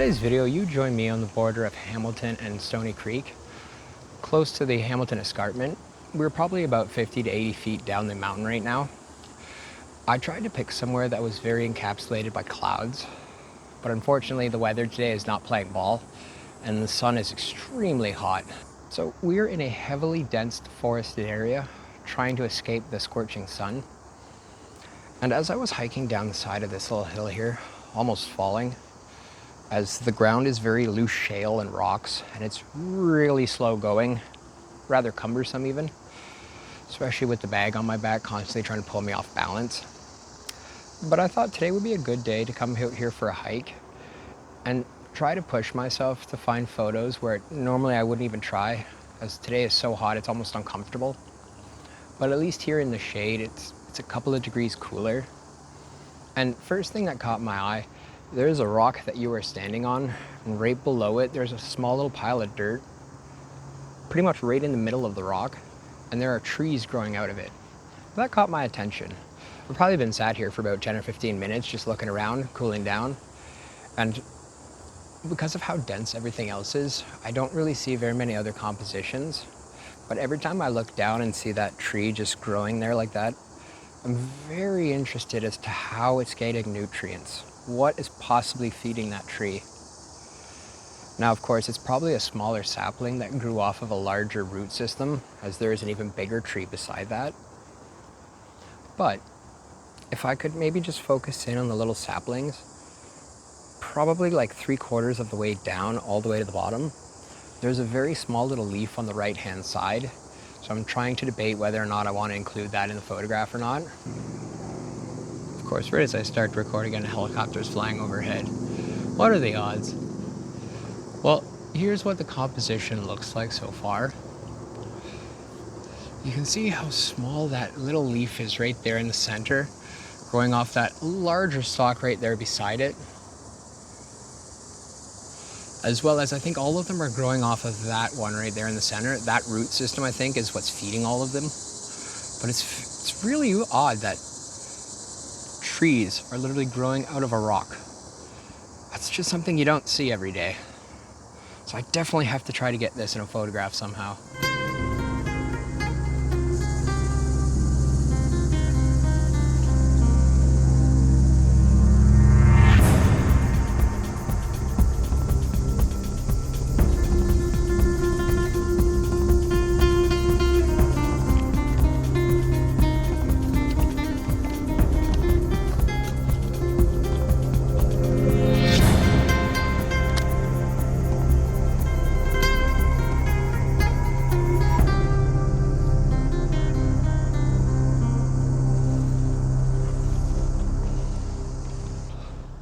Today's video, you join me on the border of Hamilton and Stony Creek, close to the Hamilton escarpment. We're probably about 50 to 80 feet down the mountain right now. I tried to pick somewhere that was very encapsulated by clouds, but unfortunately the weather today is not playing ball and the sun is extremely hot. So we're in a heavily dense forested area trying to escape the scorching sun. And as I was hiking down the side of this little hill here, almost falling, as the ground is very loose shale and rocks, and it's really slow going, rather cumbersome even, especially with the bag on my back constantly trying to pull me off balance. But I thought today would be a good day to come out here for a hike and try to push myself to find photos where normally I wouldn't even try, as today is so hot it's almost uncomfortable. But at least here in the shade it's a couple of degrees cooler. And first thing that caught my eye, there's a rock that you are standing on, and right below it there's a small little pile of dirt, pretty much right in the middle of the rock, and there are trees growing out of it. That caught my attention. We've probably been sat here for about 10 or 15 minutes just looking around, cooling down, and because of how dense everything else is, I don't really see very many other compositions, but every time I look down and see that tree just growing there like that, I'm very interested as to how it's getting nutrients. What is possibly feeding that tree? Now, of course, it's probably a smaller sapling that grew off of a larger root system, as there is an even bigger tree beside that. But if I could maybe just focus in on the little saplings, probably like 3/4 of the way down, all the way to the bottom, there's a very small little leaf on the right-hand side. So I'm trying to debate whether or not I want to include that in the photograph or not. Of course, right as I start recording, a helicopter is flying overhead. What are the odds? Well, here's what the composition looks like so far. You can see how small that little leaf is right there in the center, growing off that larger stalk right there beside it. As well as I think all of them are growing off of that one right there in the center. That root system, I think, is what's feeding all of them. But it's really odd that trees are literally growing out of a rock. That's just something you don't see every day. So I definitely have to try to get this in a photograph somehow.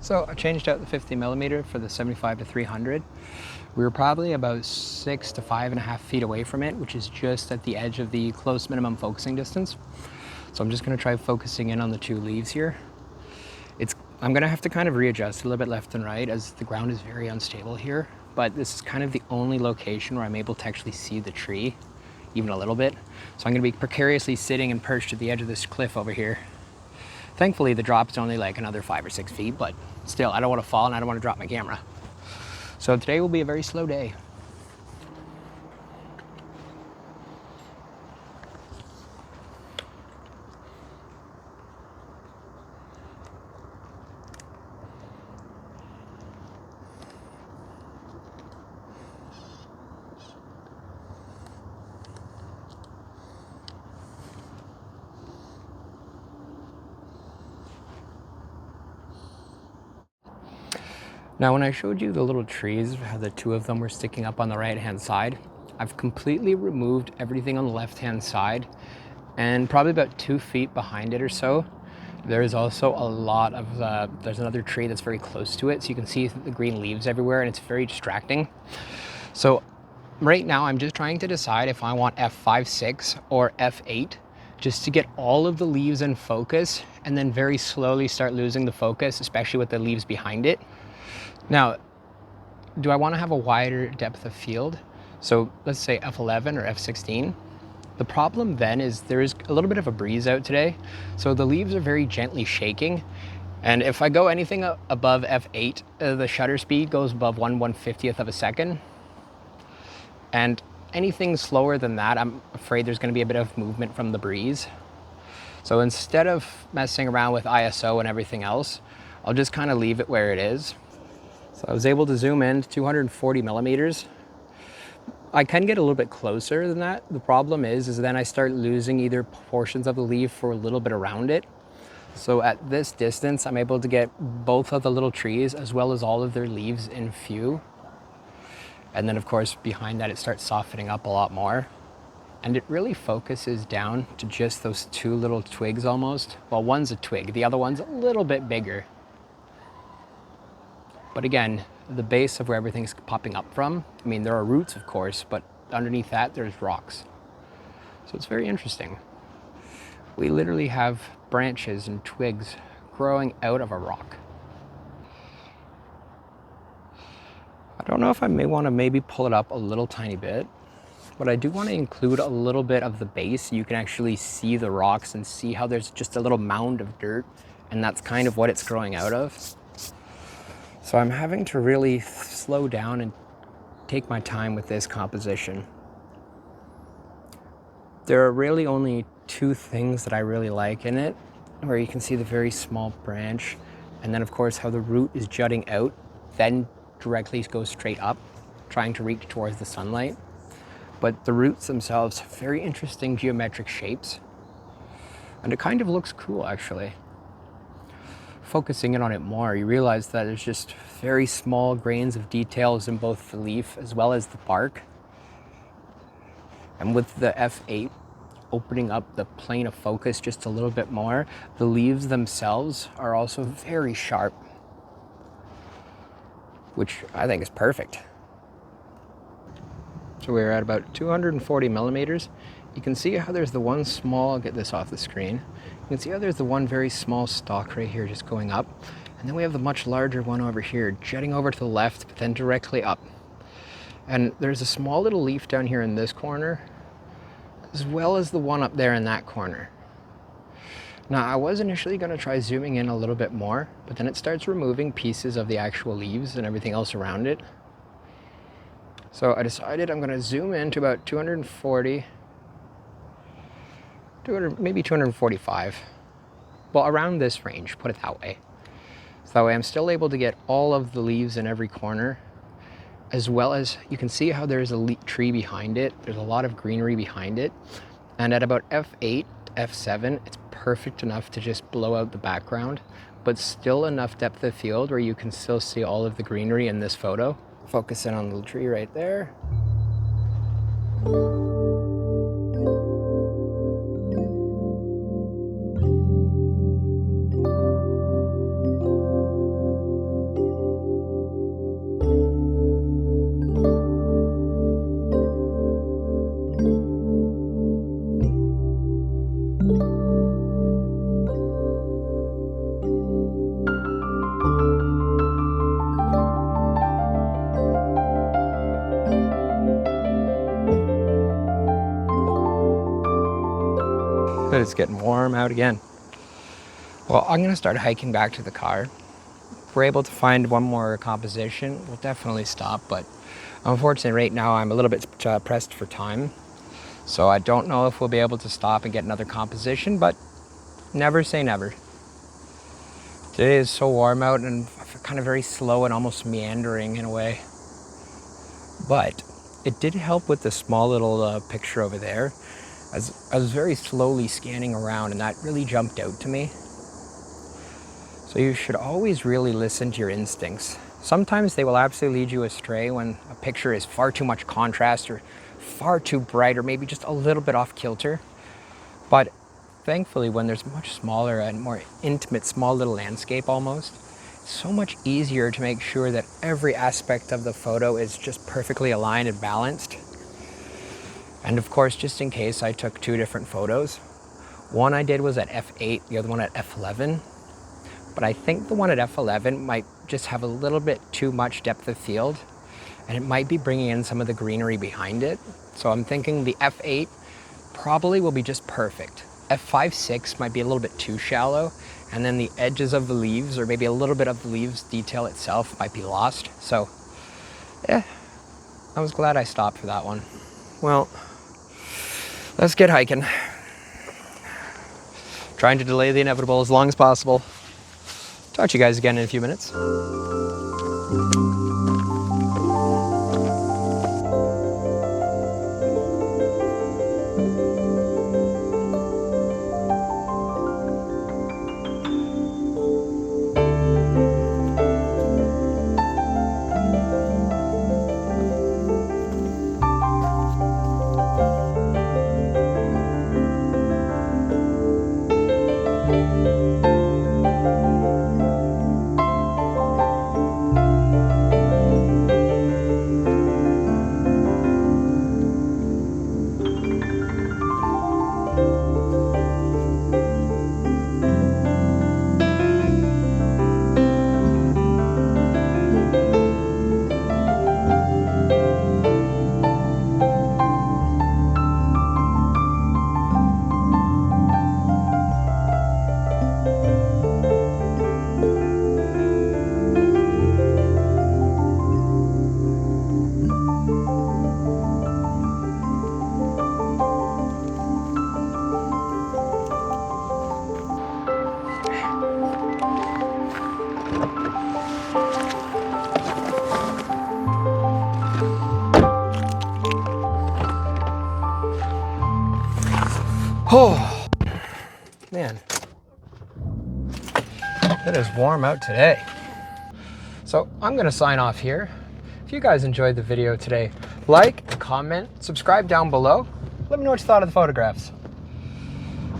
So I changed out the 50mm for the 75 to 300. We were probably about 6 to 5.5 feet away from it, which is just at the edge of the close minimum focusing distance. So I'm just gonna try focusing in on the two leaves here. I'm gonna have to kind of readjust a little bit left and right as the ground is very unstable here, but this is kind of the only location where I'm able to actually see the tree, even a little bit. So I'm gonna be precariously sitting and perched at the edge of this cliff over here. Thankfully, the drop is only like another 5 or 6 feet, but still, I don't want to fall and I don't want to drop my camera. So today will be a very slow day. Now, when I showed you the little trees, how the two of them were sticking up on the right-hand side, I've completely removed everything on the left-hand side, and probably about 2 feet behind it or so, there is also a lot of, there's another tree that's very close to it, so you can see the green leaves everywhere, and it's very distracting. So right now, I'm just trying to decide if I want f5.6 or f8, just to get all of the leaves in focus, and then very slowly start losing the focus, especially with the leaves behind it. Now, do I want to have a wider depth of field? So let's say f11 or f16. The problem then is there is a little bit of a breeze out today, so the leaves are very gently shaking. And if I go anything above f8, the shutter speed goes above 1/150th of a second. And anything slower than that, I'm afraid there's going to be a bit of movement from the breeze. So instead of messing around with ISO and everything else, I'll just kind of leave it where it is. So I was able to zoom in to 240 millimeters. I can get a little bit closer than that. The problem is then I start losing either portions of the leaf or a little bit around it. So at this distance, I'm able to get both of the little trees as well as all of their leaves in view. And then of course, behind that, it starts softening up a lot more. And it really focuses down to just those two little twigs almost. Well, one's a twig, the other one's a little bit bigger. But again, the base of where everything's popping up from, I mean, there are roots, of course, but underneath that, there's rocks. So it's very interesting. We literally have branches and twigs growing out of a rock. I don't know if I may want to maybe pull it up a little tiny bit, but I do want to include a little bit of the base so you can actually see the rocks and see how there's just a little mound of dirt, and that's kind of what it's growing out of. So I'm having to really slow down and take my time with this composition. There are really only two things that I really like in it, where you can see the very small branch, and then of course how the root is jutting out, then directly goes straight up, trying to reach towards the sunlight. But the roots themselves have very interesting geometric shapes, and it kind of looks cool actually. Focusing in on it more, you realize that there's just very small grains of details in both the leaf as well as the bark. And with the f8 opening up the plane of focus just a little bit more, the leaves themselves are also very sharp, which I think is perfect. So we're at about 240 millimeters. You can see how there's the one small, I'll get this off the screen. You can see how there's the one very small stalk right here just going up. And then we have the much larger one over here, jutting over to the left, but then directly up. And there's a small little leaf down here in this corner, as well as the one up there in that corner. Now, I was initially going to try zooming in a little bit more, but then it starts removing pieces of the actual leaves and everything else around it. So I decided I'm going to zoom in to about 240, maybe 245. Well, around this range, put it that way. So that way I'm still able to get all of the leaves in every corner, as well as you can see how there's a tree behind it. There's a lot of greenery behind it. And at about f8, f7, it's perfect enough to just blow out the background, but still enough depth of field where you can still see all of the greenery in this photo. Focus in on the little tree right there. But it's getting warm out again. Well, I'm gonna start hiking back to the car. we're able to find one more composition, we'll definitely stop. But unfortunately, right now I'm a little bit pressed for time. So I don't know if we'll be able to stop and get another composition, but never say never. Today is so warm out and kind of very slow and almost meandering in a way. But it did help with the small little picture over there. As I was very slowly scanning around, and that really jumped out to me. So you should always really listen to your instincts. Sometimes they will absolutely lead you astray when a picture is far too much contrast or far too bright or maybe just a little bit off kilter. But thankfully, when there's much smaller and more intimate, small little landscape almost, it's so much easier to make sure that every aspect of the photo is just perfectly aligned and balanced. And of course, just in case, I took two different photos. One I did was at f8, the other one at f11. But I think the one at f11 might just have a little bit too much depth of field, and it might be bringing in some of the greenery behind it. So I'm thinking the f8 probably will be just perfect. f5, 6 might be a little bit too shallow, and then the edges of the leaves, or maybe a little bit of the leaves detail itself, might be lost. So, yeah, I was glad I stopped for that one. Well, let's get hiking. Trying to delay the inevitable as long as possible. Talk to you guys again in a few minutes. Oh, man, it is warm out today. So I'm gonna sign off here. If you guys enjoyed the video today, like, comment, subscribe down below. Let me know what you thought of the photographs.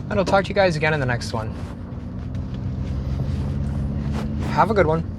And I'll talk to you guys again in the next one. Have a good one.